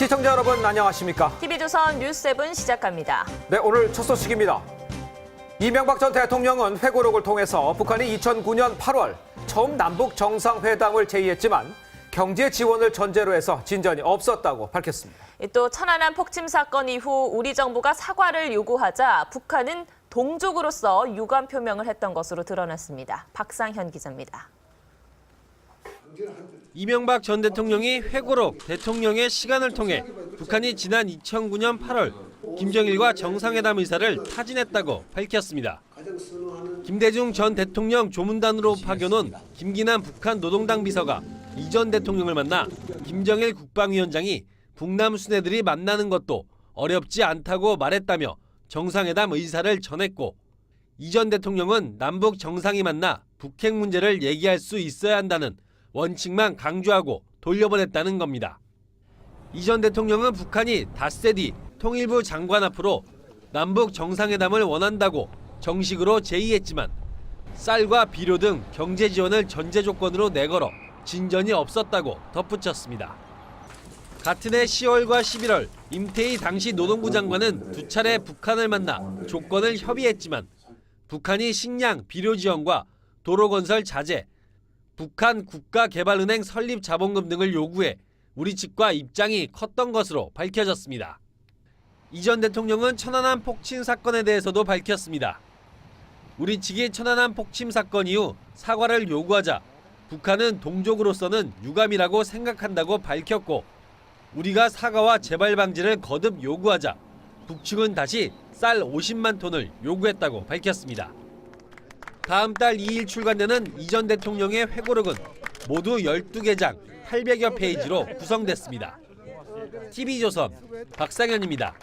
시청자 여러분 안녕하십니까? TV조선 뉴스7 시작합니다. 네, 오늘 첫 소식입니다. 이명박 전 대통령은 회고록을 통해서 북한이 2009년 8월 처음 남북 정상회담을 제의했지만 경제 지원을 전제로 해서 진전이 없었다고 밝혔습니다. 또 천안함 폭침 사건 이후 우리 정부가 사과를 요구하자 북한은 동족으로서 유감 표명을 했던 것으로 드러났습니다. 박상현 기자입니다. 이명박 전 대통령이 회고록 대통령의 시간을 통해 북한이 지난 2009년 8월 김정일과 정상회담 의사를 타진했다고 밝혔습니다. 김대중 전 대통령 조문단으로 파견온 김기남 북한 노동당 비서가 이 전 대통령을 만나 김정일 국방위원장이 북남 수뇌들이 만나는 것도 어렵지 않다고 말했다며 정상회담 의사를 전했고, 이 전 대통령은 남북 정상이 만나 북핵 문제를 얘기할 수 있어야 한다는 원칙만 강조하고 돌려보냈다는 겁니다. 이 전 대통령은 북한이 닷새 뒤 통일부 장관 앞으로 남북 정상회담을 원한다고 정식으로 제의했지만 쌀과 비료 등 경제 지원을 전제 조건으로 내걸어 진전이 없었다고 덧붙였습니다. 같은 해 10월과 11월 임태희 당시 노동부 장관은 두 차례 북한을 만나 조건을 협의했지만 북한이 식량, 비료 지원과 도로 건설 자제, 북한 국가개발은행 설립 자본금 등을 요구해 우리 측과 입장이 컸던 것으로 밝혀졌습니다. 이 전 대통령은 천안함 폭침 사건에 대해서도 밝혔습니다. 우리 측이 천안함 폭침 사건 이후 사과를 요구하자 북한은 동족으로서는 유감이라고 생각한다고 밝혔고, 우리가 사과와 재발 방지를 거듭 요구하자 북측은 다시 쌀 50만 톤을 요구했다고 밝혔습니다. 다음 달 2일 출간되는 이 전 대통령의 회고록은 모두 12개 장 800여 페이지로 구성됐습니다. TV조선 박상현입니다.